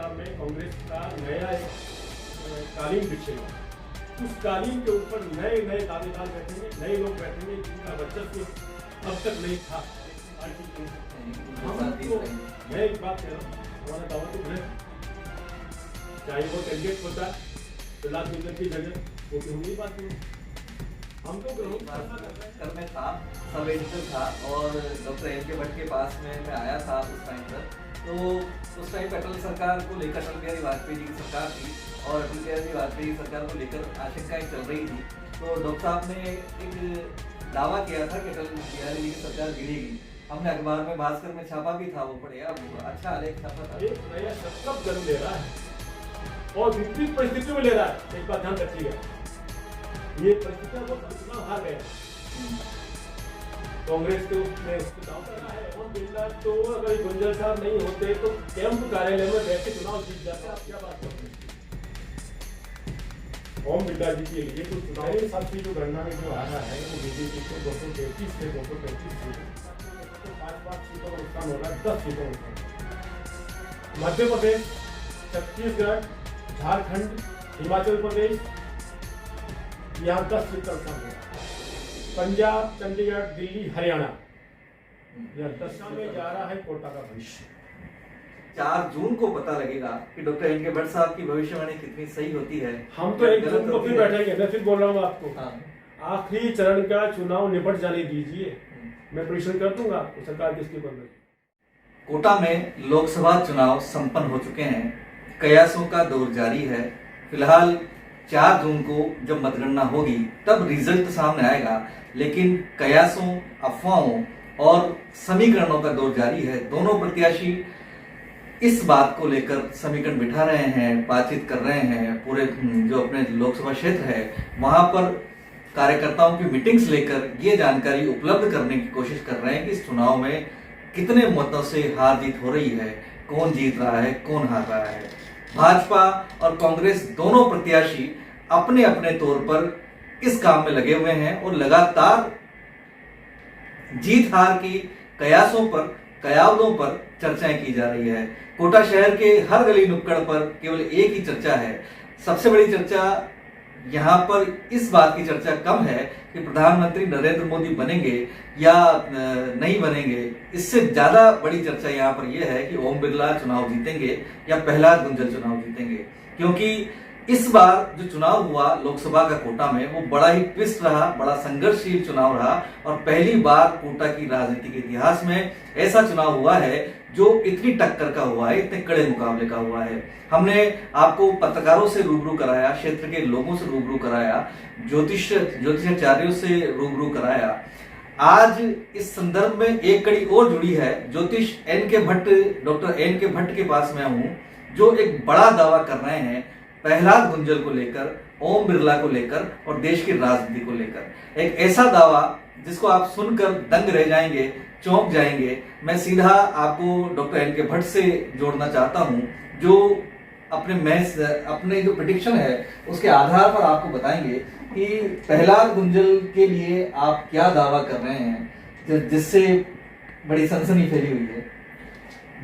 साहब में कांग्रेस का नया एक कालीन बिछेगा। उस कालीन के ऊपर नए नए दावेदार बैठेंगे, नए लोग बैठेंगे जिनका वर्चस्व अब तक नहीं था। मैं एक बात कह रहा हूँ, हमारा दावा तो है, चाहे वो कैंडिडेट होता प्रहलाद गुंजल की जगह, वो क्यों नहीं बात नहीं। हम तो कल मैं था, सब एडिटर था और डॉक्टर एन के भट्ट के पास में मैं आया था उस टाइम पर। तो उस टाइम अटल सरकार को लेकर, अटल बिहारी वाजपेयी जी की सरकार थी और अटल बिहारी वाजपेयी सरकार को लेकर आशंकाएं चल रही थी। तो डॉक्टर साहब ने एक दावा किया था कि अटल बिहारी जी की सरकार गिरेगी। हमने अखबार में, भास्कर में छापा भी था, वो पढ़े आप, अच्छा आलेख छापा था। एक नया शब्द जन्म ले रहा है और विपरीत परिस्थितियों में ले रहा है। एक बात ध्यान रखिएगा, ये परिस्थितियां वो चुनाव हार गए कांग्रेस के उसमें चुनाव करना है। ओम बिरला तो अगर गुंजल साहब नहीं होते तो कैंप कार्यालय में बैठ के चुनाव जीत जाते। आप क्या बात करते हैं? ओम बिरला जी के लिए तो चुनाव साथ की जो गणना में जो आ रहा है वो बीजेपी को 233 से 235 सीटों, 5 सीटों का नुकसान हो रहा है, 10 सीटों का। मध्य प्रदेश, छत्तीसगढ़, झारखंड, हिमाचल प्रदेश, यहाँ 10 सीट का नुकसान है। पंजाब, चंडीगढ़, दिल्ली, हरियाणा, यह 10 में जा रहा है कोटा का भविष्य। 4 जून को पता लगेगा कि डॉक्टर एन के भट्ट साहब की भविष्यवाणी कितनी सही होती है। हम तो 1 जून को फिर बैठेंगे। मैं फिर बोल रहा हूँ आपको, हाँ। आखिरी चरण का चुनाव निपट जाने दीजिए, मैं प्रेडिक्शन कर दूंगा आपको सरकार किसकी बन रही। कोटा में लोकसभा चुनाव संपन्न हो चुके हैं, कयासों का दौर जारी है। फिलहाल 4 जून को जब मतगणना होगी तब रिजल्ट सामने आएगा, लेकिन कयासों, अफवाहों और समीकरणों का दौर जारी है। दोनों प्रत्याशी इस बात को लेकर समीकरण बिठा रहे हैं, बातचीत कर रहे हैं। पूरे जो अपने लोकसभा क्षेत्र है वहां पर कार्यकर्ताओं की मीटिंग्स लेकर ये जानकारी उपलब्ध करने की कोशिश कर रहे हैं कि इस चुनाव में कितने मतों से हार जीत हो रही है, कौन जीत रहा है, कौन हार रहा है। भाजपा और कांग्रेस दोनों प्रत्याशी अपने अपने तौर पर इस काम में लगे हुए हैं और लगातार जीत हार की कयासों पर, कयावतों पर चर्चाएं की जा रही है। कोटा शहर के हर गली नुक्कड़ पर केवल एक ही चर्चा है। सबसे बड़ी चर्चा यहाँ पर इस बात की चर्चा कम है कि प्रधानमंत्री नरेंद्र मोदी बनेंगे या नहीं बनेंगे। इससे ज्यादा बड़ी चर्चा यहाँ पर यह है कि ओम बिरला चुनाव जीतेंगे या प्रहलाद गुंजल चुनाव जीतेंगे। क्योंकि इस बार जो चुनाव हुआ लोकसभा का कोटा में, वो बड़ा ही ट्विस्ट रहा, बड़ा संघर्षशील चुनाव रहा और पहली बार कोटा की राजनीति के इतिहास में ऐसा चुनाव हुआ है जो इतनी टक्कर का हुआ है, इतने कड़े मुकाबले का हुआ है। हमने आपको पत्रकारों से रूबरू कराया, क्षेत्र के लोगों से रूबरू कराया, ज्योतिषाचार्यों से रूबरू कराया। आज इस संदर्भ में एक कड़ी और जुड़ी है। ज्योतिष एन के भट्ट, डॉक्टर एन के भट्ट के पास मैं हूं, जो एक बड़ा दावा कर रहे हैं प्रहलाद गुंजल को लेकर, ओम बिरला को लेकर और देश की राजनीति को लेकर। एक ऐसा दावा जिसको आप सुनकर दंग रह जाएंगे, चौंक जाएंगे। मैं सीधा आपको डॉक्टर एन के भट्ट से जोड़ना चाहता हूं, जो अपने जो प्रेडिक्शन है उसके आधार पर आपको बताएंगे कि प्रहलाद गुंजल के लिए आप क्या दावा कर रहे हैं जिससे बड़ी सनसनी फैली हुई है।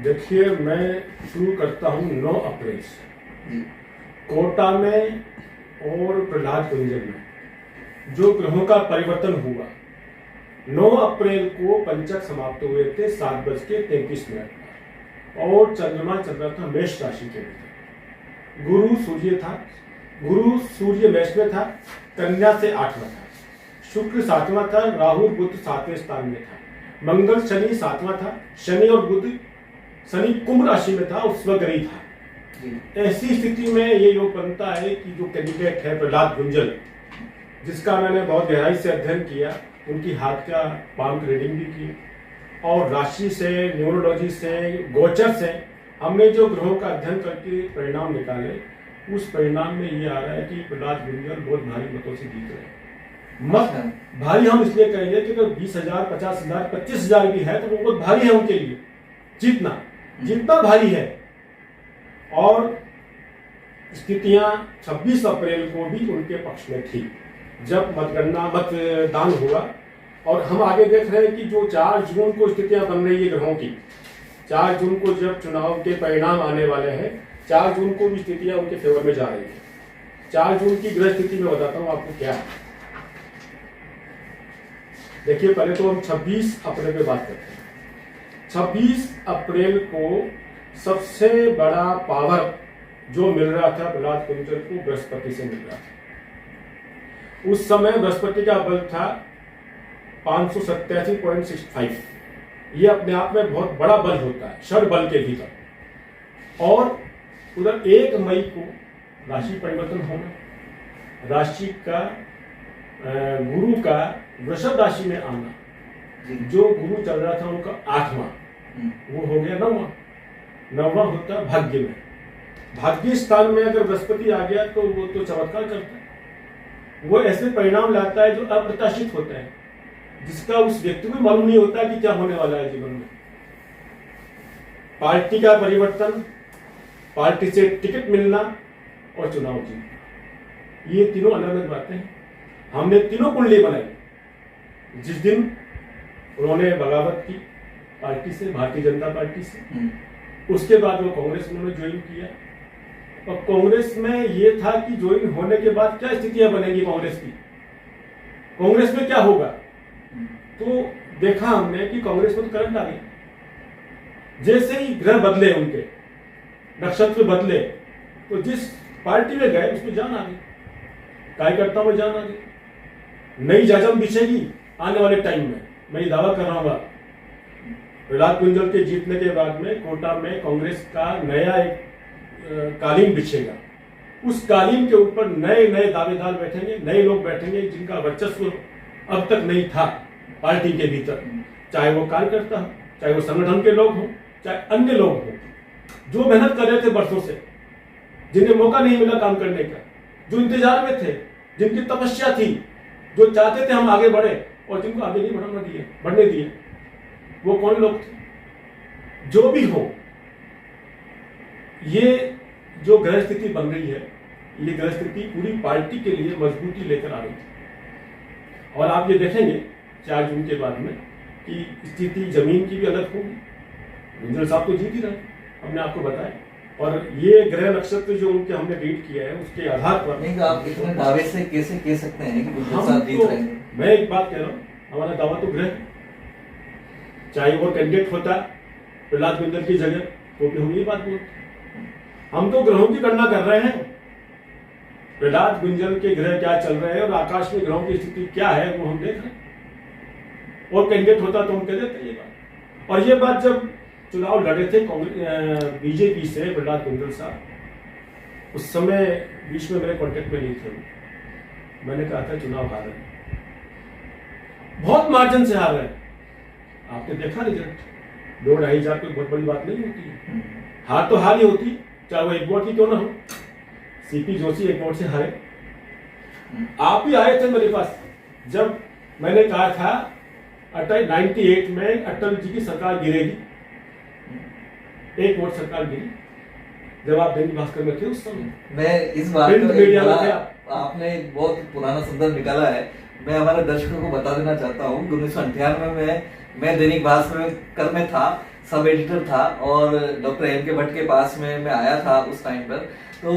देखिए, मैं शुरू करता हूं 9 अप्रैल से कोटा में और प्रहलाद गुंजल में जो ग्रहों का परिवर्तन हुआ। 9 अप्रैल को पंचक समाप्त हुए थे 7:33 और चंद्रमा चल रहा था मेष राशि के अंदर। गुरु सूर्य मेष में था, कन्या से 8वां था, शुक्र 7वां था, राहु बुध 7वें स्थान में था, मंगल शनि 7वां था, शनि और बुध, शनि कुंभ राशि में था और स्वग्रही था। ऐसी स्थिति में ये योग बनता है कि जो कैंडिडेट है प्रहलाद गुंजल, जिसका मैंने बहुत गहराई से अध्ययन किया, उनकी हाथ का पाम की रीडिंग भी की और राशि से, न्यूरोलॉजी से, गोचर से हमने जो ग्रहों का अध्ययन करके परिणाम निकाले, उस परिणाम में ये आ रहा है कि प्रहलाद गुंजल बहुत भारी मतों से जीत रहे हैं। मत भारी हम इसलिए कहेंगे कि अगर 20,000, 50,000, 25,000 भी है तो वो बहुत भारी है उनके लिए। जितना भारी है। और स्थितियां 26 अप्रैल को भी उनके पक्ष में थी जब मतदान हुआ। और हम आगे देख रहे हैं कि जो 4 जून को स्थितियां बन रही है ग्रहों की, 4 जून को जब चुनाव के परिणाम आने वाले हैं 4 जून को भी स्थितियां उनके फेवर में जा रही थी। 4 जून की ग्रह स्थिति में बताता हूं आपको क्या है। देखिए, पहले तो हम 26 अप्रैल पे बात करते हैं। 26 अप्रैल को सबसे बड़ा पावर जो मिल रहा था प्रहलाद कुंजल को बृहस्पति से मिल रहा था। उस समय बृहस्पति का बल था 587.65। ये अपने आप में बहुत बड़ा बल होता है षड बल के भीतर। और उधर 1 मई को राशि परिवर्तन होना, राशि का गुरु का वृषभ राशि में आना, जो गुरु चल रहा था उनका 8वां, वो हो गया 9वां। 9वां होता भाग्य में। भाग्य स्थान में अगर बृहस्पति आ गया तो वो तो चमत्कार करता है। वो ऐसे परिणाम लाता है जो अप्रत्याशित होता है, जिसका उस व्यक्ति को मालूम नहीं होता कि क्या होने वाला है जीवन में। पार्टी का परिवर्तन, पार्टी से टिकट मिलना और चुनाव जीतना, ये तीनों अलग अलग बातें हैं। हमने तीनों कुंडली बनाई। जिस दिन उन्होंने बगावत की पार्टी से, भारतीय जनता पार्टी से, उसके बाद वो कांग्रेस में उन्होंने ज्वाइन किया। और कांग्रेस में ये था कि ज्वाइन होने के बाद क्या स्थितियां बनेगी कांग्रेस की, कांग्रेस में क्या होगा। तो देखा हमने कि कांग्रेस में तो करंट आ गया। जैसे ही ग्रह बदले, उनके नक्षत्र बदले, तो जिस पार्टी में गए उसमें जान आ गई, कार्यकर्ताओं में जान आ गई। नई जाजम बिछेगी आने वाले टाइम में, मैं ये दावा कर रहा हूँ। प्रहलाद कुंजल के जीतने के बाद में कोटा में कांग्रेस का नया एक कालीन बिछेगा। उस कालीन के ऊपर नए नए दावेदार बैठेंगे, नए लोग बैठेंगे जिनका वर्चस्व अब तक नहीं था पार्टी के भीतर। चाहे वो कार्यकर्ता हो, चाहे वो संगठन के लोग हों, चाहे अन्य लोग हों, जो मेहनत कर रहे थे बरसों से, जिन्हें मौका नहीं मिला काम करने का, जो इंतजार में थे, जिनकी तपस्या थी, जो चाहते थे हम आगे बढ़े और जिनको आगे नहीं बढ़ने दिए, वो कौन लोग थे। जो भी हो, ये जो ग्रह स्थिति बन रही है, ये ग्रह स्थिति पूरी पार्टी के लिए मजबूती लेकर आ रही है। और आप ये देखेंगे 4 जून के बाद में कि स्थिति जमीन की भी अलग होगी। गुंजल साहब तो जीत ही रहे, हमने आपको बताया। और ये ग्रह नक्षत्र जो उनके हमने रीड किया है, उसके आधार पर नहीं, आप इतने दावे से कैसे कह सकते हैं कि गुंजल हम साहब जीत तो, रहे हैं? मैं एक बात कह रहा हूँ, हमारा दावा तो ग्रह है। चाहे वो कैंडिडेट होता प्रहलाद कुंजल की जगह, तो भी हम ये बात बोलते। हम तो ग्रहों की गणना कर रहे हैं, प्रहलाद कुंजल के ग्रह क्या चल रहे हैं और आकाश में ग्रहों की स्थिति क्या है वो हम देख रहे हैं। और कैंडिडेट होता तो हम कह देते ये बात। और ये बात जब चुनाव लड़े थे बीजेपी से प्रहलाद कुंजल साहब, उस समय बीच में मेरे कांटेक्ट में नहीं थे। मैंने कहा था चुनाव हार रहे, बहुत मार्जिन से हार रहे। आपने देखा रिजल्ट, 2-2.5 कोई बहुत बड़ी बात नहीं होती है। हार तो हार ही होती, चाहे वो 1 वोट ही क्यों ना हो। सीपी जोशी 1 वोट से हारे। आप भी आए थे मेरे पास जब मैंने कहा था 98 में अटल जी की सरकार गिरेगी। 1 वोट सरकार गिरी, जब आप दैनिक भास्कर में थे उस समय। मैं इस बात प्रिंट को मीडिया में थे आपने एक बहुत पुराना संदर्भ निकाला है। मैं हमारे दर्शकों को बता देना चाहता हूँ, 1998 में मैं दैनिक भास्कर में था, सब एडिटर था, और डॉक्टर एम के भट्ट के पास में मैं आया था उस टाइम पर। तो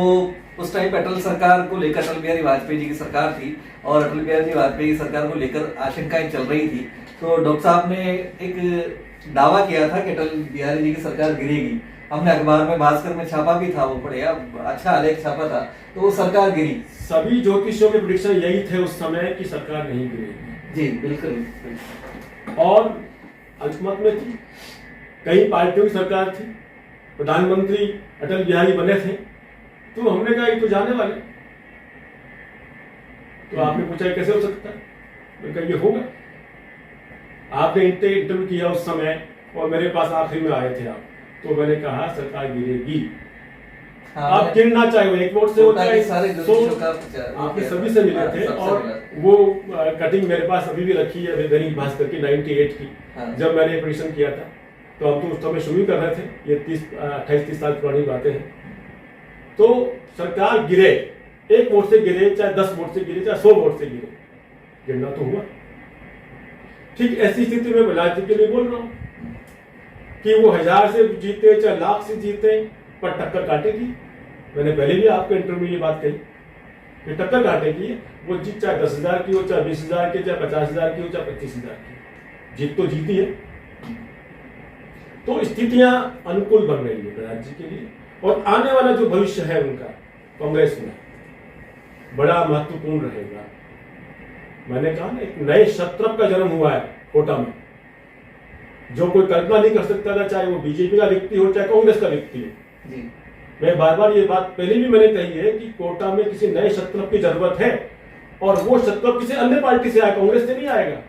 उस टाइम अटल सरकार को लेकर, अटल बिहारी वाजपेयी जी की सरकार थी और अटल बिहारी वाजपेयी की सरकार को लेकर आशंकाएं चल रही थी। तो डॉक्टर साहब ने एक दावा किया था कि अटल बिहारी जी की सरकार गिरेगी। हमने अखबार में, भास्कर में छापा भी था, वो पढ़े, अच्छा आलेख छापा था, तो वो सरकार गिरी। सभी ज्योतिषियों के प्रेडिक्शन यही थे उस समय कि सरकार नहीं गिरेगी। जी बिल्कुल। और अल्पमत में थी, कई पार्टियों की सरकार थी, प्रधानमंत्री अटल बिहारी बने थे, तो हमने कहा ये तो जाने वाले। तो आपने पूछा कैसे हो सकता है, मैंने कहा ये होगा। आपने इंटरव्यू किया उस समय और मेरे पास आखिरी में आए थे आप, तो मैंने कहा सरकार गिरेगी। आप गिरना चाहे वो 1 वोट से हो, चाहे 100, आपके सभी से मिले थे। और वो कटिंग मेरे पास अभी भी रखी है दैनिक भास्कर की 98 की, जब मैंने प्रेडिक्शन किया था। तो हम तो उस समय शुरू कर रहे थे, ये 28-30 साल पुरानी बातें हैं। तो सरकार गिरे, 1 वोट से गिरे, चाहे 10 वोट से गिरे, चाहे 100 वोट से गिरे, गिरना तो हुआ। ठीक ऐसी स्थिति में प्रहलाद जी के लिए बोल रहा हूं कि वो 1000 से जीते, चाहे लाख से जीते, पर टक्कर काटेगी। मैंने पहले भी आपके इंटरव्यू में ये बात कही कि टक्कर काटेगी। वो जीत चाहे 10,000 की हो, चाहे 20,000 की, चाहे 50,000 की हो, चाहे 25,000 की, जीत तो जीती है। तो स्थितियां अनुकूल बन रही है राज्य के लिए, और आने वाला जो भविष्य है उनका कांग्रेस में बड़ा महत्वपूर्ण रहेगा। मैंने कहा ना, एक नए क्षत्रप का जन्म हुआ है कोटा में, जो कोई कल्पना नहीं कर सकता था, चाहे वो बीजेपी का व्यक्ति हो, चाहे कांग्रेस का व्यक्ति हो। जी। मैं बार बार ये बात पहले भी मैंने कही है कि कोटा में किसी नए क्षत्रप की जरूरत है, और वो क्षत्रप किसी अन्य पार्टी से आए, कांग्रेस से नहीं आएगा।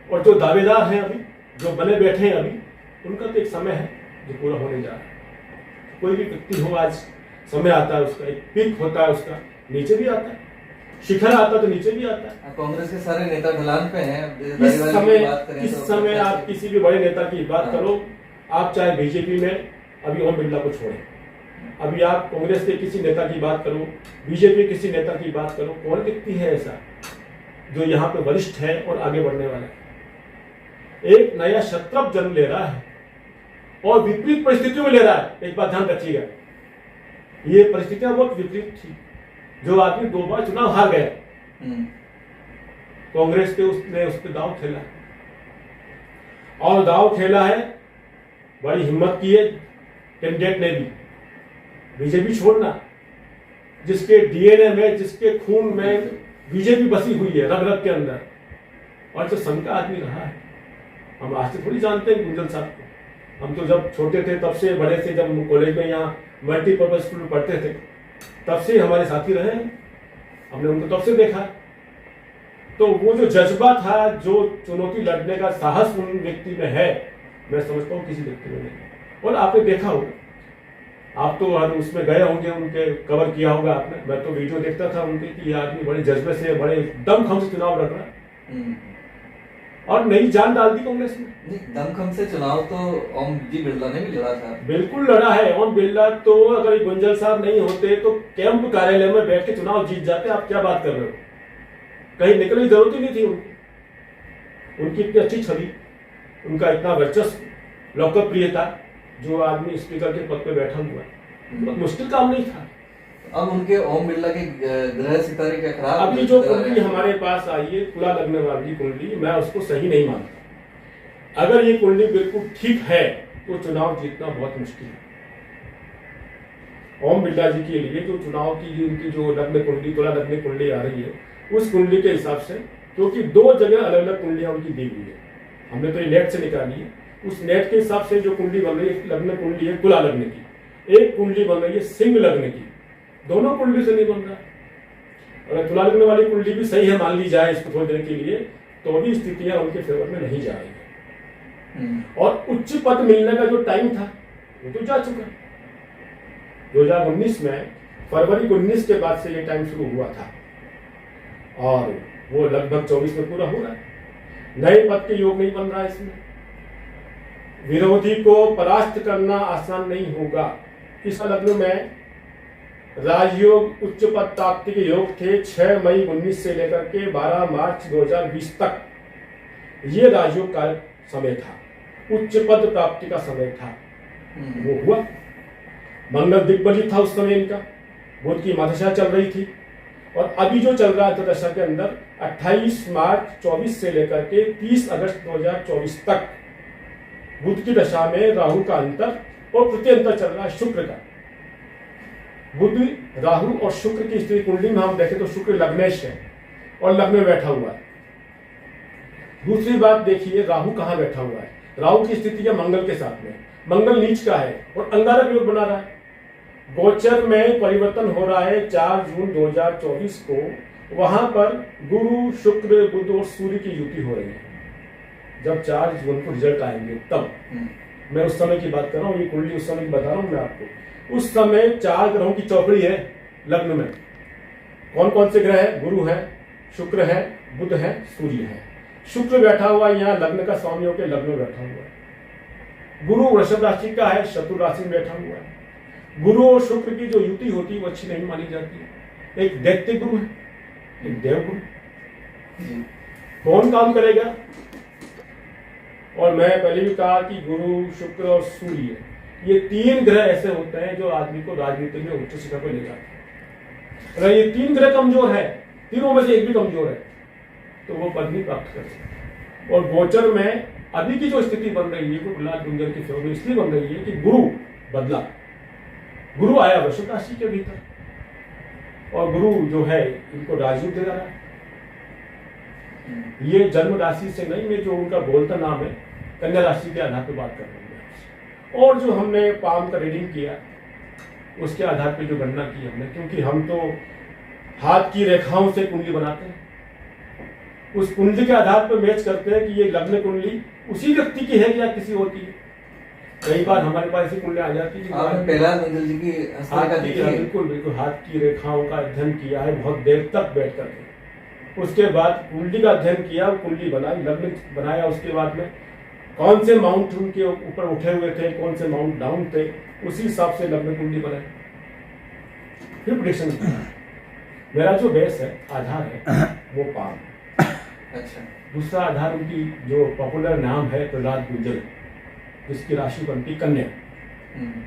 और जो दावेदार हैं अभी, जो बने बैठे हैं अभी, उनका तो एक समय है जो पूरा होने जा रहा है। कोई भी व्यक्ति हो, आज समय आता है उसका, एक पीक होता है उसका, नीचे भी आता है, शिखर आता है तो नीचे भी आता है। कांग्रेस के सारे नेता ढलान पे हैं। इस समय आप किसी भी बड़े नेता की बात करो, आप चाहे बीजेपी में अभी ओम बिरला को छोड़ें, अभी आप कांग्रेस के किसी नेता की बात करो, बीजेपी किसी नेता की बात करो, कौन व्यक्ति है ऐसा जो यहाँ पे वरिष्ठ है और आगे बढ़ने वाला है? एक नया क्षत्रप जन्म ले रहा है और विपरीत परिस्थितियों में ले रहा है। एक बात ध्यान रखिएगा, ये परिस्थितियां बहुत विपरीत थी। जो आदमी 2 बार चुनाव हार गया, कांग्रेस के उसने उस पर दाव खेला, और दाव खेला है, बड़ी हिम्मत की है कैंडिडेट ने भी। बीजेपी छोड़ना, जिसके डीएनए में, जिसके खून में बीजेपी बसी हुई है, रग रग के अंदर, और जो संघ का आदमी रहा है। हम आज से थोड़ी जानते हैं गुंजन साहब को, हम तो जब छोटे थे तब से, बड़े से, जब कॉलेज में यहाँ मल्टीपर्पज स्कूल में पढ़ते थे तब से हमारे साथी रहे, हमने उनको तब से देखा। तो वो जो जज्बा था, जो चुनौती लड़ने का साहस उन व्यक्ति में है, मैं समझता हूँ किसी व्यक्ति में नहीं। और आपने देखा होगा, आप तो हर उसमें गए होंगे, उनके कवर किया होगा आपने। मैं तो वीडियो देखता था उनके कि ये आदमी बड़े जज्बे से, बड़े दमखम से चुनाव लड़ रहा है, और नई जान डाल दी कांग्रेस में। दमखम से चुनाव तो ओम जी बिरला ने भी लड़ा था। बिल्कुल लड़ा है ओम बिरला तो। अगर गुंजल साहब नहीं होते तो कैंप कार्यालय में बैठ के चुनाव जीत जाते। आप क्या बात कर रहे हो? कहीं निकलने की जरूरत ही नहीं थी उनकी इतनी अच्छी छवि, उनका इतना वर्चस्व, लोकप्रियता, जो आदमी स्पीकर के पद पे बैठा हुआ है, बहुत मुश्किल काम नहीं था। अब उनके ओम बिरला के ग्रह सितारे क्या खराब? अभी जो कुंडली हमारे पास आई है, तुला लगने वाली कुंडली, मैं उसको सही नहीं मानता। अगर ये कुंडली बिल्कुल ठीक है तो चुनाव जीतना बहुत मुश्किल है। ओम बिरला जी के लिए जो चुनाव की उनकी जो लग्न कुंडली, तुला लग्न कुंडली आ रही है, उस कुंडली के हिसाब से, क्योंकि 2 जगह अलग अलग कुंडलियां उनकी दी हुई है, हमने तो ये नेट से निकाली है। उस नेट के हिसाब से जो कुंडली बन रही है, लग्न कुंडली है तुला लग्न की, एक कुंडली बन रही है सिंह लग्न की। दोनों कुंडली से नहीं बन रहा। अगर तुला लग्न वाली कुंडली भी सही है, मान ली जाए इसको थोड़ी देर के लिए, तो भी स्थितियां उनके फेवर में नहीं जा रही। और उच्च पद मिलने का जो टाइम था वो तो जा चुका। 2019 में फरवरी 19 के बाद से ये टाइम शुरू हुआ था, और वो लगभग 24 में पूरा हो रहा है। नए पद के योग नहीं बन रहा है इसमें। विरोधी को परास्त करना आसान नहीं होगा। इस लग्न में राजयोग उच्च पद प्राप्ति के योग थे 6 मई 19 से लेकर के 12 मार्च 2020 तक। ये राजयोग का समय था, उच्च पद प्राप्ति का समय था। वो हुआ। मंगल दिग्बलित था उस समय इनका, बुध की महादशा चल रही थी। और अभी जो चल रहा है दशा के अंदर 28 मार्च 24 से लेकर के 30 अगस्त 2024 तक बुध की दशा में राहु का अंतर और प्रत्यंतर चल रहा है शुक्र का। बुध, राहु और शुक्र की स्थिति कुंडली में हम देखें तो शुक्र लग्नेश है और लग्न में बैठा हुआ है। दूसरी बात देखिए, राहु कहां बैठा हुआ है। राहु की स्थिति है मंगल के साथ में, मंगल नीच का है और अंगारक योग बना रहा है। गोचर में परिवर्तन हो रहा है 4 जून 2024 को। वहां पर गुरु, शुक्र, बुध और सूर्य की युति हो रही है। जब 4 जून को रिजल्ट आएंगे तब, मैं उस समय की बात कर रहा हूँ, ये कुंडली उस समय की बता रहा हूँ मैं आपको। उस समय 4 ग्रहों की चौकड़ी है लग्न में। कौन कौन से ग्रह है? गुरु है, शुक्र है, बुध है, सूर्य है। शुक्र बैठा हुआ यहाँ लग्न का स्वामी होकर लग्न में बैठा हुआ है। गुरु वृषभ राशि का है, शत्रु राशि में बैठा हुआ है। गुरु और शुक्र की जो युति होती है वो अच्छी नहीं मानी जाती है। एक दैत्य गुरु है, एक देव गुरु। कौन काम करेगा? और मैं पहले भी कहा कि गुरु, शुक्र और सूर्य ये 3 ग्रह ऐसे होते हैं जो आदमी को राजनीति में उच्च शिखर पर ले जाते हैं। अगर ये 3 ग्रह कमजोर है, तीनों में से एक भी कमजोर है, तो वो पद नहीं प्राप्त कर सकते। और गोचर में अभी की जो स्थिति बन रही है वो प्रहलाद गुंजर की फेवर में इसलिए बन रही है कि गुरु बदला, गुरु आया वृश्चिक राशि के भीतर और गुरु जो है इनको राजयोग दे रहा है। ये जन्म राशि से नहीं, मैं जो उनका बोलता नाम है कन्या राशि के आधार पर बात कर रहा हूँ। और जो हमने पाम का रीडिंग किया उसके आधार पर जो गणना की हमने, क्योंकि हम तो हाथ की रेखाओं से कुंडली बनाते हैं, उस कुंडली के आधार पर मैच करते हैं कि ये लग्न कुंडली उसी व्यक्ति की है या किसी और की है। कई बार हमारे पास ऐसी कुंडली आ जाती है। आपने प्रहलाद गुंजल जी की बिल्कुल बिल्कुल हाथ की रेखाओं का अध्ययन किया है बहुत देर तक बैठ करके। उसके बाद कुंडली का अध्ययन किया, कुंडली बनाई, लग्न बनाया, उसके बाद में कौन से माउंट उनके ऊपर उठे हुए थे, कौन से माउंट डाउन थे, उसी हिसाब से लग्न कुंडली बनाई, फिर प्रेडिक्शन किया। मेरा जो बेस है, आधार है, वो पाम। अच्छा। दूसरा आधार उनकी जो पॉपुलर नाम है प्रहलाद गुंजल, जिसकी राशि बनती कन्या,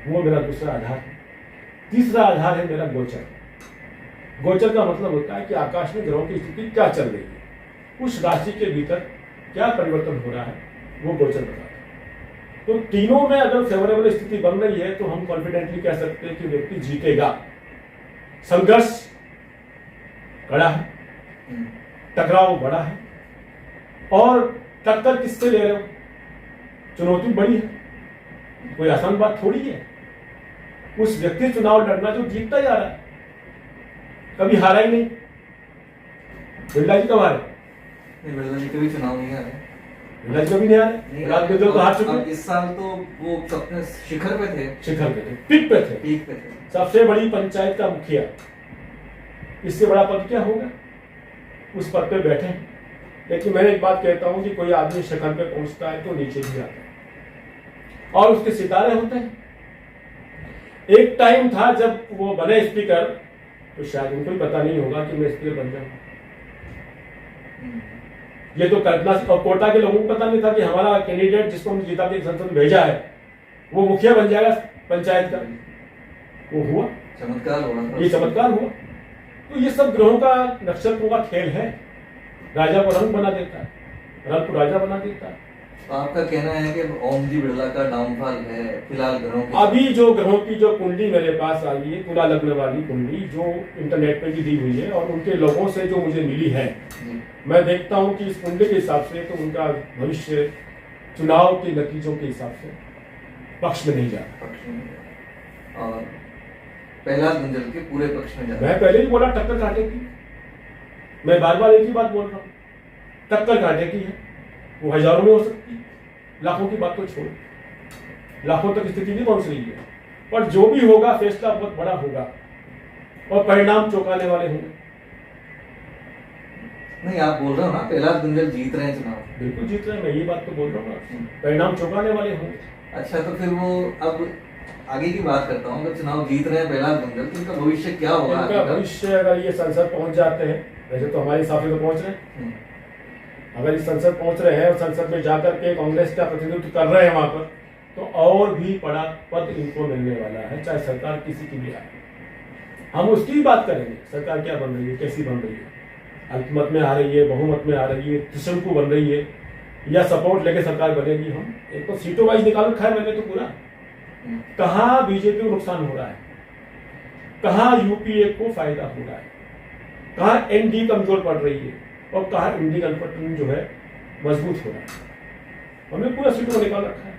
वो मेरा दूसरा आधार है। तीसरा आधार है मेरा गोचर। गोचर का मतलब होता है कि आकाश में ग्रहों की स्थिति क्या चल रही है, उस राशि के भीतर क्या परिवर्तन हो रहा है, वो गोचर बताता है। तो तीनों में अगर फेवरेबल स्थिति बन रही है तो हम कॉन्फिडेंटली कह सकते हैं कि व्यक्ति जीतेगा। संघर्ष कड़ा है, टकराव बड़ा है, और टक्कर किससे ले रहे हो, चुनौती बड़ी है, कोई आसान बात थोड़ी है। उस व्यक्ति चुनाव लड़ना जो जीतता जा रहा है, कभी हारा ही नहीं। बिरला जी कब हारे? बिरला जी कभी चुनाव नहीं हारे। बिरला जी कभी नहीं हारे, प्रहलाद गुंजल तो हार चुके। इस साल तो वो अपने शिखर पे थे, शिखर पे थे, पीक पे थे, पीक पे थे। सबसे बड़ी पंचायत का मुखिया, इससे बड़ा पद क्या होगा, उस पद पे बैठे। लेकिन मैंने एक बात कहता हूं कि कोई आदमी शिखर पे पहुंचता है तो नीचे भी आता है और उसके सितारे होते हैं। एक टाइम था जब वो बने स्पीकर, तो शायद उनको भी पता नहीं होगा कि मैं स्पीकर बन जाऊंगा। ये तो कल्पना, और कोटा के लोगों को पता नहीं था कि हमारा कैंडिडेट जिसको हमने जीता के संसद में भेजा है वो मुखिया बन जाएगा पंचायत का। वो हुआ, चमत्कार हुआ, ये चमत्कार हुआ। तो ये सब ग्रहों का, नक्षत्रों का खेल है। राजा को रंग बना देता है, रंग को राजा बना देता है। तो आपका कहना है कि ओम जी बिरला का डाउनफॉल है फिलहाल ग्रहों की? अभी जो ग्रहों की जो कुंडली मेरे पास आई है, तुला लग्न वाली कुंडली जो इंटरनेट पे भी दी हुई है और उनके लोगों से जो मुझे मिली है, मैं देखता हूं कि इस कुंडली के हिसाब से तो उनका भविष्य चुनाव के नतीजों के हिसाब से पक्ष में नहीं जा रहा। और प्रहलाद गुंजल के पूरे पक्ष में जा रहा। मैं पहले ही बोला टक्कर काटेगी, मैं बार बार एक ही बात बोल रहा हूँ, टक्कर काटेगी है। वो हजारों में हो सकती है, लाखों की बात तो छोड़, लाखों तक स्थिति नहीं पहुंच रही है। पर जो भी होगा फैसला बहुत बड़ा होगा और परिणाम चौंकाने वाले होंगे। नहीं, आप बोल रहे हो ना प्रहलाद गुंजल जीत रहे हैं चुनाव? बिल्कुल जीत रहे हैं, मैं ये बात तो बोल रहा हूँ, परिणाम चौंकाने वाले होंगे। अच्छा, तो फिर वो अब आगे की बात करता हूँ। अगर चुनाव जीत रहे हैं प्रहलाद गुंजल तो इनका भविष्य क्या होगा? इनका भविष्य, अगर ये संसद पहुंच जाते हैं, वैसे तो हमारे हिसाब से तो पहुंच रहे हैं, अगर इस संसद पहुंच रहे हैं और संसद में जाकर के कांग्रेस का प्रतिनिधित्व कर रहे हैं वहां पर, तो और भी बड़ा पद इनको मिलने वाला है, चाहे सरकार किसी की भी आए। हम उसकी भी बात करेंगे, सरकार क्या बन रही है, कैसी बन रही है, अल्पमत में आ रही है, बहुमत में आ रही है, त्रिशंकु बन रही है, या सपोर्ट लेके सरकार बनेगी। हम एक तो सीटों वाइज निकाल रखा है मैंने तो पूरा, कहाँ बीजेपी को नुकसान हो रहा है, कहाँ यूपीए को फायदा हो रहा है, कहाँ एनडी कमजोर पड़ रही है और कहाँ इंडी गठबंधन जो है मजबूत हो रहा है। हमने पूरा सीटों को निकाल रखा है,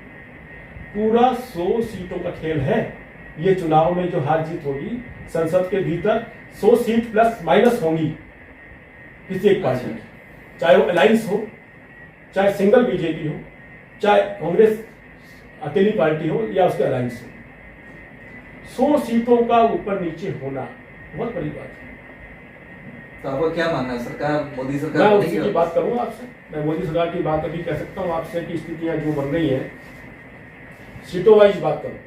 पूरा 100 सीटों का खेल है। ये चुनाव में जो हार जीत होगी संसद के भीतर 100 सीट प्लस माइनस होंगी किसी एक पार्टी की, चाहे वो अलायंस हो, चाहे सिंगल बीजेपी हो, चाहे कांग्रेस अकेली पार्टी हो या उसके अलायंस हो। 100 सीटों का ऊपर नीचे होना बहुत बड़ी बात है। तो आपका क्या मानना है, सरकार, मोदी सरकार? मैं उसी की बात करूंगा आपसे, मैं मोदी सरकार की बात अभी कह सकता हूं आपसे कि स्थितियां जो बन रही हैं, सीटों वाइज बात करूं,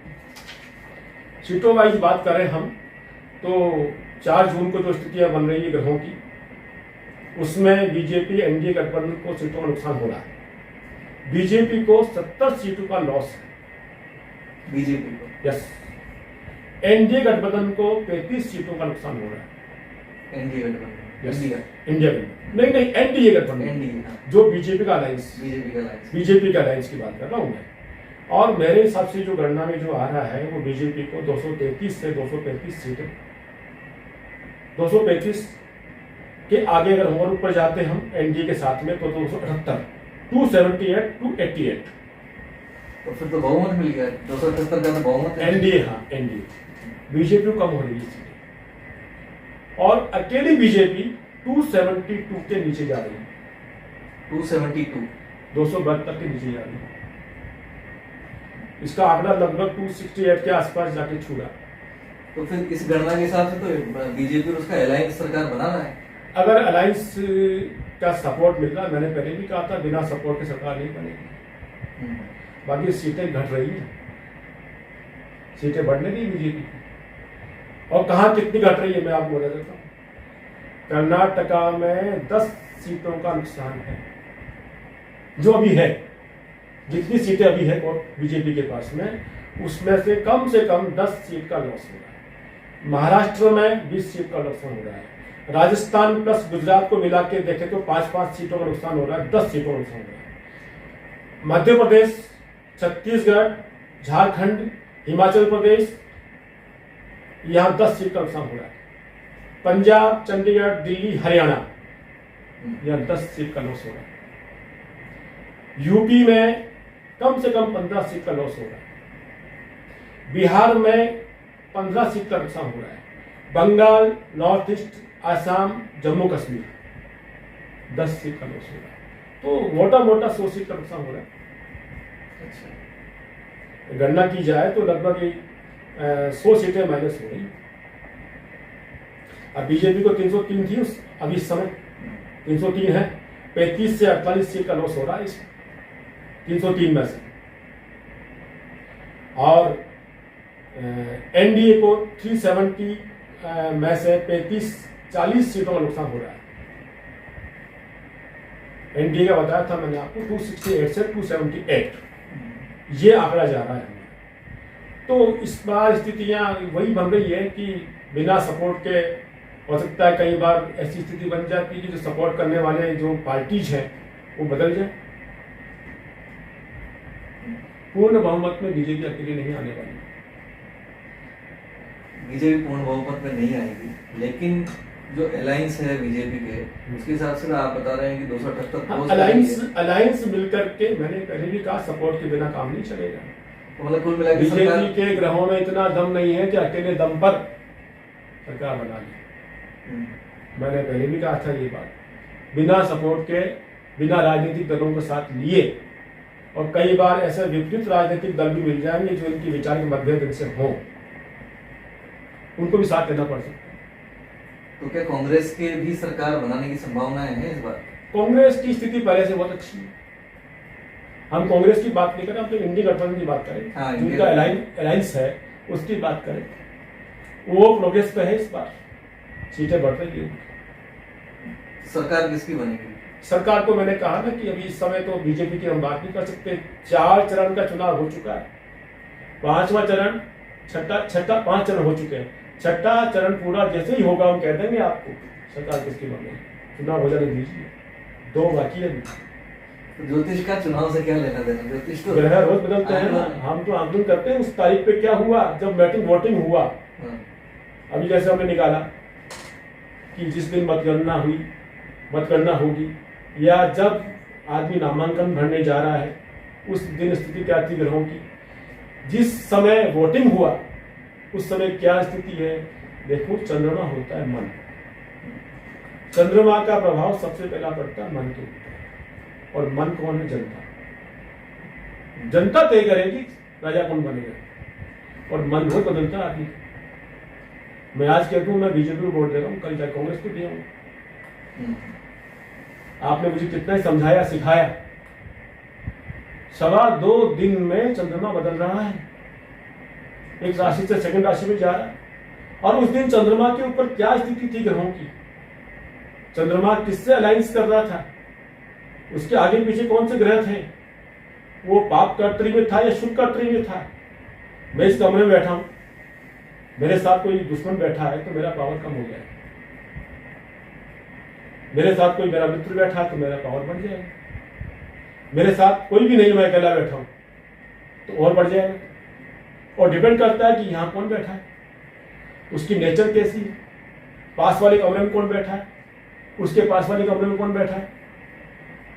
सीटों वाइज बात करें हम तो 4 जून को जो स्थितियां बन रही है ग्रहों की, उसमें बीजेपी एनडीए गठबंधन को सीटों का नुकसान हो रहा है। बीजेपी को 70 सीटों का लॉस है, बीजेपी को। यस, एनडीए गठबंधन को 35 सीटों का नुकसान हो रहा है। एनडीए गठबंधन, यस, इंडिया, इंडिया गठबंधन नहीं, एनडीए गठबंधन, एनडीए, हाँ, जो बीजेपी का अलायंस, बीजेपी का अलायंस। बीजेपी का अलायंस की बात कर रहा हूं मैं। और मेरे हिसाब से जो गणना में जो आ रहा है वो बीजेपी को 233 से 235 सीटें, 235 के आगे अगर और ऊपर जाते हम एनडीए के साथ में तो 278, 278 टू 88। तो फिर तो बहुमत मिल गया, 278 का तो बहुमत है। एनडीए, हाँ एनडीए, बीजेपी को कम हो रही है सीटें और अकेली बीजेपी 272 के नीचे जा रही है, 272, 272 के नीचे जा रही है। इसका आंकड़ा लगभग 268 के आसपास जाके छू रहा। तो फिर इस गणना के हिसाब से तो बीजेपी और उसका अलायंस सरकार बना रहा है। अगर अलायंस का सपोर्ट मिल रहा है, मैंने पहले भी कहा था बिना सपोर्ट के सरकार नहीं बनेगी। बाकी सीटें घट रही हैं, सीटें बढ़ने नहीं बीजेपी की। और कहाँ कितनी घट रही है मैं आपको बता देता हूँ। कर्नाटका में 10 सीटों का नुकसान है, जो अभी है, जितनी सीटें अभी है बीजेपी के पास में, उसमें से कम 10 सीट का लॉस हो रहा है। महाराष्ट्र में 20 सीट का नुकसान हो रहा है। राजस्थान प्लस गुजरात को मिला के देखें तो 5-5 सीटों का नुकसान हो रहा है, 10 सीटों का नुकसान हो रहा है। मध्य प्रदेश, छत्तीसगढ़, झारखंड, हिमाचल प्रदेश, यहां 10 सीट का नुकसान हो रहा है। पंजाब, चंडीगढ़, दिल्ली, हरियाणा, यहां 10 सीट का लॉस हो रहा है। यूपी में कम से कम 15 सीट का लॉस हो रहा है। बिहार में 15 सीट का नुकसान हो रहा है। Bengal, north east, Assam, Jammu Kashmir 10 seat का लॉस हो रहा है। तो मोटा 100 सीट का नुकसान हो रहा है। अच्छा, गणना की जाए तो लगभग 100 सीटें माइनस हो रही। अब बीजेपी को 303 थी अभी इस समय 303 है, 35 से 48 सीट का लॉस हो रहा है इस 303 में से। और एनडीए को 370 में से 35-40 सीटों का नुकसान हो रहा है। एनडीए का बताया था मैंने आपको 268 से 278 ये आंकड़ा जा रहा है। तो इस बार स्थितियां वही बन रही है कि बिना सपोर्ट के हो सकता है कई बार ऐसी स्थिति बन जाती है कि जो सपोर्ट करने वाले जो पार्टीज हैं वो बदल जाए। पूर्ण बहुमत में बीजेपी अकेली नहीं आने वाली। बीजेपी पूर्ण बहुमत में नहीं आएगी, लेकिन जो अलायंस है बीजेपी के, उसके हिसाब से आप बता रहे हैं कि 278 अलायंस मिलकर के, मैंने पहले भी कहा सपोर्ट के बिना काम नहीं चलेगा। तो मतलब कुल मिला के बीजेपी के ग्रहों में इतना दम नहीं है कि अकेले दम पर सरकार बना ले। मैंने पहले भी कहा था ये बात, बिना सपोर्ट के, बिना राजनीतिक दलों के साथ लिए, और कई बार ऐसे विपरीत राजनीतिक दल भी मिल जाएंगे जो इनकी विचार के मतभेद इनसे हों, उनको भी साथ लेना पड़ सकता है। तो क्या कांग्रेस के भी सरकार बनाने की संभावनाएं हैं इस बार? कांग्रेस की स्थिति पहले से बहुत अच्छी है। हम कांग्रेस की बात नहीं करें, हम तो इंडिया गठबंधन की बात करें। हाँ, जिनका अलायंस है उसकी बात करें, वो प्रोग्रेस पे है। इस बार सीटें बढ़ रही है। सरकार किसकी बनेगी? सरकार को मैंने कहा ना कि अभी इस समय तो बीजेपी की हम बात नहीं कर सकते। 4 चरण का चुनाव हो चुका है, 5वां चरण, छठा 5 चरण हो चुके हैं। 6ठा चरण पूरा जैसे ही होगा हम कह देंगे आपको सरकार किसकी बनेगी। चुनाव हो जाने दीजिए, 2 बाकी है। तो ज्योतिष का चुनाव से क्या लेना देना? ज्योतिष तो ग्रह रोज बदलते हैं ना, हम तो आंकलन करते हैं उस तारीख पे क्या हुआ जब वोटिंग हुआ। अभी जैसे हमने निकाला कि जिस दिन मतगणना होगी, या जब आदमी नामांकन भरने जा रहा है उस दिन स्थिति क्या थी ग्रहों की, जिस समय वोटिंग हुआ उस समय क्या स्थिति है। देखो, चंद्रमा होता है मन, चंद्रमा का प्रभाव सबसे पहला पड़ता है मन के ऊपर। और मन कौन है? जनता। जनता तय करेगी राजा कौन बनेगा, और मन बहुत बदलता है आदमी। मैं आज कहता हूं मैं बीजेपी को वोट दे रहा हूं, कल जाए कांग्रेस को दिया हूं। आपने मुझे कितना ही समझाया सिखाया, 2.25 दिन में चंद्रमा बदल रहा है, एक राशि से सेकंड राशि में जा रहा है। और उस दिन चंद्रमा के ऊपर क्या स्थिति थी ग्रहों की, चंद्रमा किससे अलायंस कर रहा था, उसके आगे पीछे कौन से ग्रह थे, वो पाप कर्तरी में था या शुभ कर्तरी में था, मैं इस कमरे में बैठा हूं, मेरे साथ कोई दुश्मन बैठा है तो मेरा पावर कम हो जाएगा, मेरे साथ कोई मेरा मित्र बैठा है तो मेरा पावर बढ़ जाएगा, मेरे साथ कोई भी नहीं, मैं अकेला बैठा हूं तो और बढ़ जाएगा। और डिपेंड करता है कि यहाँ कौन बैठा है, उसकी नेचर कैसी है, पास वाले कमरे में कौन बैठा है, उसके पास वाले कमरे में कौन बैठा है,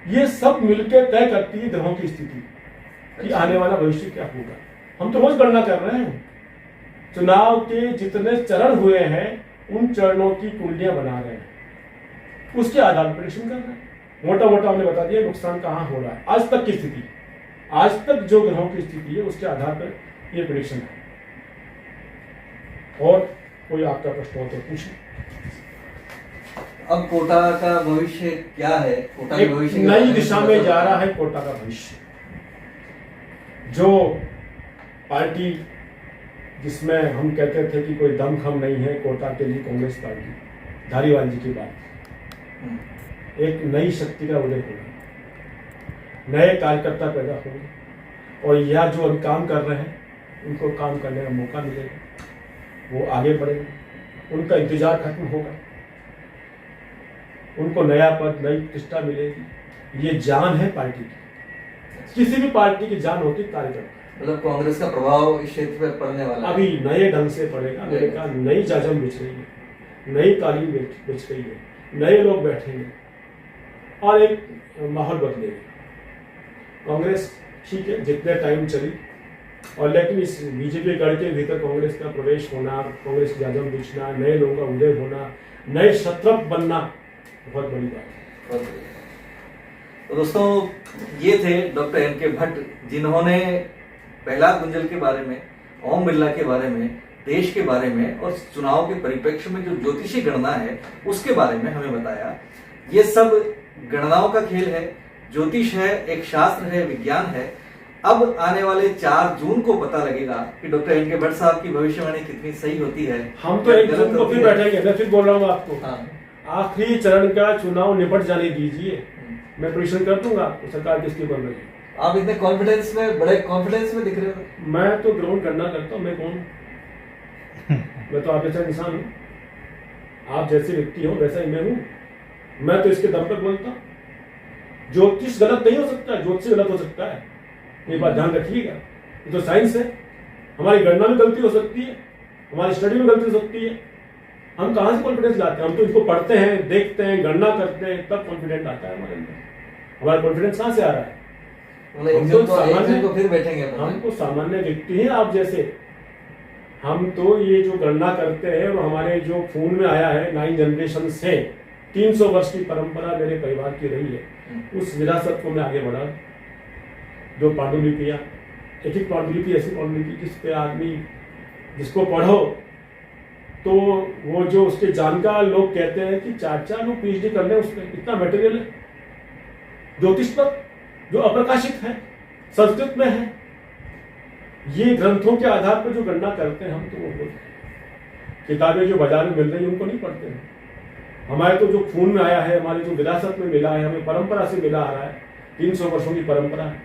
ये सब मिलकर तय करती है ग्रहों की स्थिति कि आने वाला भविष्य क्या होगा। हम तो रोज गणना कर रहे हैं, चुनाव के जितने चरण हुए हैं उन चरणों की कुंडलियां बना रहे हैं, उसके आधार पर प्रेडिक्शन कर रहे हैं। मोटा मोटा हमने बता दिया नुकसान कहां हो रहा है, आज तक की स्थिति, आज तक जो ग्रहों की स्थिति है उसके आधार पर ये प्रेडिक्शन है। और कोई आपका प्रश्न हो तो पूछे। अब कोटा का भविष्य क्या है? कोटा के एक भविष्य के नई बारे में दिशा थोड़ा में सा जा रहा है कोटा का भविष्य। जो पार्टी जिसमें हम कहते थे कि कोई दमखम नहीं है कोटा के लिए, कांग्रेस पार्टी, धारीवाल जी की बात, एक नई शक्ति का उदय होगा, नए कार्यकर्ता पैदा होंगे और यह जो अभी काम कर रहे हैं उनको काम करने का मौका मिलेगा, वो आगे बढ़ेंगे, उनका इंतजार खत्म होगा, उनको नया पद, नई प्रतिष्ठा मिलेगी। ये जान है पार्टी की, किसी भी पार्टी की जान होती कार्यकर्ता। मतलब कांग्रेस का प्रभाव इस क्षेत्र पर पड़ने वाला है। अभी नए ढंग से पड़ेगा, मेरे का नई जाजम बिछ रही है, नई कालीन बिछ रही है, नए लोग बैठेंगे और एक माहौल बदलेगा। कांग्रेस ठीक है जितने टाइम चली, और लेकिन इस बीजेपी गढ़ के भीतर कांग्रेस का प्रवेश होना, कांग्रेस की जाजम बिछना, नए लोगों का उदय होना, नए क्षत्रप बनना बहुत बड़ी बात है। तो दोस्तों, ये थे डॉक्टर एन के भट्ट, जिन्होंने प्रहलाद गुंजल के बारे में, ओम बिरला के बारे में, देश के बारे में और चुनाव के परिप्रेक्ष्य में जो ज्योतिषी गणना है उसके बारे में हमें बताया। ये सब गणनाओं का खेल है, ज्योतिष है, एक शास्त्र है, विज्ञान है। अब आने वाले 4 जून को पता लगेगा कि डॉक्टर एन के भट्ट साहब की भविष्यवाणी कितनी सही होती है। हम तो 1 जून को फिर बैठेंगे, मैं फिर बोल रहा हूँ आपको, हाँ। आखिरी चरण का चुनाव निपट जाने दीजिए, मैं प्रेडिक्शन कर दूंगा तो सरकार किसकी बन रही है। आप इतने कॉन्फिडेंस में, बड़े कॉन्फिडेंस में दिख रहे हो। मैं तो ग्राउंड गणना करता हूँ, मैं कौन हूँ? मैं तो आप जैसा इंसान हूँ, आप जैसे व्यक्ति हो वैसा ही मैं हूँ। मैं तो इसके दम पर बोलता हूँ। ज्योतिष गलत नहीं हो सकता, ज्योतिष गलत हो सकता है, ये बात ध्यान रखिएगा। ये तो साइंस है, हमारी गणना में गलती हो सकती है, हमारी स्टडी में गलती हो सकती है। हम कहाँ से कॉन्फिडेंस लाते हैं? हम तो इसको पढ़ते हैं, देखते हैं, गणना करते हैं, तब कॉन्फिडेंस आता है हमारे अंदर। हमारा कॉन्फिडेंस कहाँ से आ रहा है? मतलब एक जून को फिर बैठेंगे। हम तो सामान्य व्यक्ति हैं आप जैसे। हम तो ये जो गणना करते हैं और हमारे जो खून में आया है 9 जनरेशन से, 300 वर्ष की परंपरा मेरे परिवार की रही है, उस विरासत को मैं आगे बढ़ा। जो पांडुलिपियां, एक पांडुलिपि ऐसी पांडुलिपि जिस पे आदमी, जिसको पढ़ो तो वो जो उसके जानकार लोग कहते हैं कि 4 लोग पीएचडी कर ले, उसमें इतना मटेरियल है ज्योतिष पर जो अप्रकाशित है, संस्कृत में है। ये ग्रंथों के आधार पर जो गणना करते हैं हम, तो वो किताबें जो बाजार में मिल रही है उनको नहीं पढ़ते हैं। हमारे तो जो खून में आया है, हमारी जो विरासत में मिला है, हमें परंपरा से मिला आ रहा है, 300 वर्षों की परंपरा है।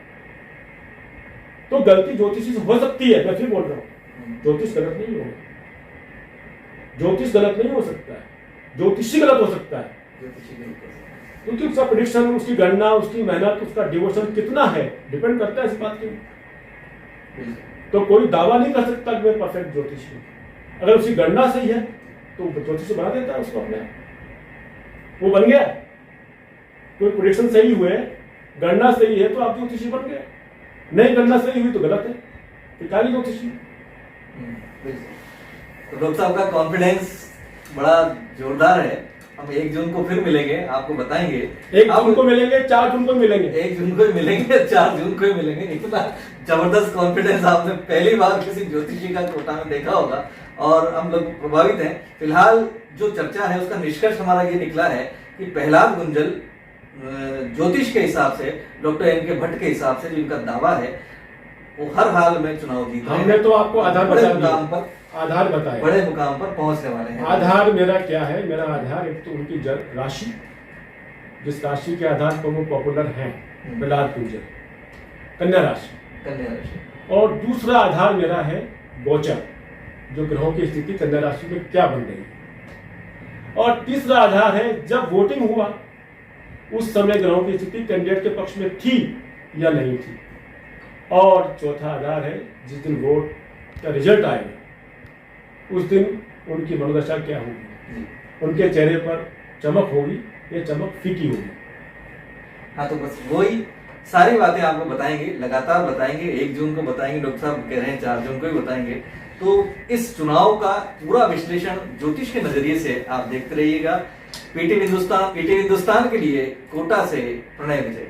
तो गलती ज्योतिषी से हो सकती है, मैं फिर बोल रहा हूँ, ज्योतिष गलत नहीं होगा, ज्योतिष गलत नहीं हो सकता है, ज्योतिषी गलत हो सकता है। क्योंकि उसका प्रेडिक्शन, उसकी गणना, उसकी मेहनत, उसका डिवोशन कितना है डिपेंड करता है इस बात के। तो कोई दावा नहीं कर सकता कि मैं परफेक्ट ज्योतिषी हूं। अगर उसकी गणना सही है तो ज्योतिषी बना देता है उसको अपने आप, वो बन गया। कोई प्रेडिक्शन सही हुए, गणना सही है तो आप ज्योतिषी बन गए, नहीं गणना सही हुई तो गलत है, पिकारी ज्योतिषी। तो डॉक्टर साहब का कॉन्फिडेंस बड़ा जोरदार है। हम 1 जून को फिर मिलेंगे, आपको बताएंगे। 1 जून को मिलेंगे, 4 जून को मिलेंगे, 1 जून को ही मिलेंगे, 4 जून को ही मिलेंगे। इतना जबरदस्त कॉन्फिडेंस आपने पहली बार किसी ज्योतिषी का कोटा में देखा होगा और हम लोग प्रभावित हैं। फिलहाल जो चर्चा है उसका निष्कर्ष हमारा ये निकला है कि प्रहलाद गुंजल ज्योतिष के हिसाब से, डॉक्टर एन के भट्ट के हिसाब से जो इनका दावा है, वो हर हाल में चुनाव जीत रहे हैं। हमने तो आपको आधार बड़े मुकाम पर, आधार बताया, बड़े मुकाम पर पहुंचने वाले हैं। आधार मेरा क्या है? मेरा आधार एक तो उनकी राशि, जिस राशि के आधार पर वो पॉपुलर हैं, प्रहलाद गुंजल, कन्या राशि। कन्या राशि। और दूसरा आधार मेरा है गोचर, जो ग्रहों की स्थिति कन्या राशि में क्या बन रही है। और तीसरा आधार है जब वोटिंग हुआ उस समय ग्रहों की स्थिति कैंडिडेट के पक्ष में थी या नहीं थी। और चौथा आधार है जिस दिन वोट का रिजल्ट आएगा उस दिन उनकी मनोदशा क्या होगी, उनके चेहरे पर चमक होगी या चमक फीकी होगी। हाँ, तो बस वही सारी बातें आपको बताएंगे, लगातार बताएंगे। 1 जून को बताएंगे, डॉक्टर साहब कह रहे हैं 4 जून को ही बताएंगे। तो इस चुनाव का पूरा विश्लेषण ज्योतिष के नजरिए से आप देखते रहिएगा। पीटीवी हिंदुस्तान के लिए कोटा से प्रणय विजय।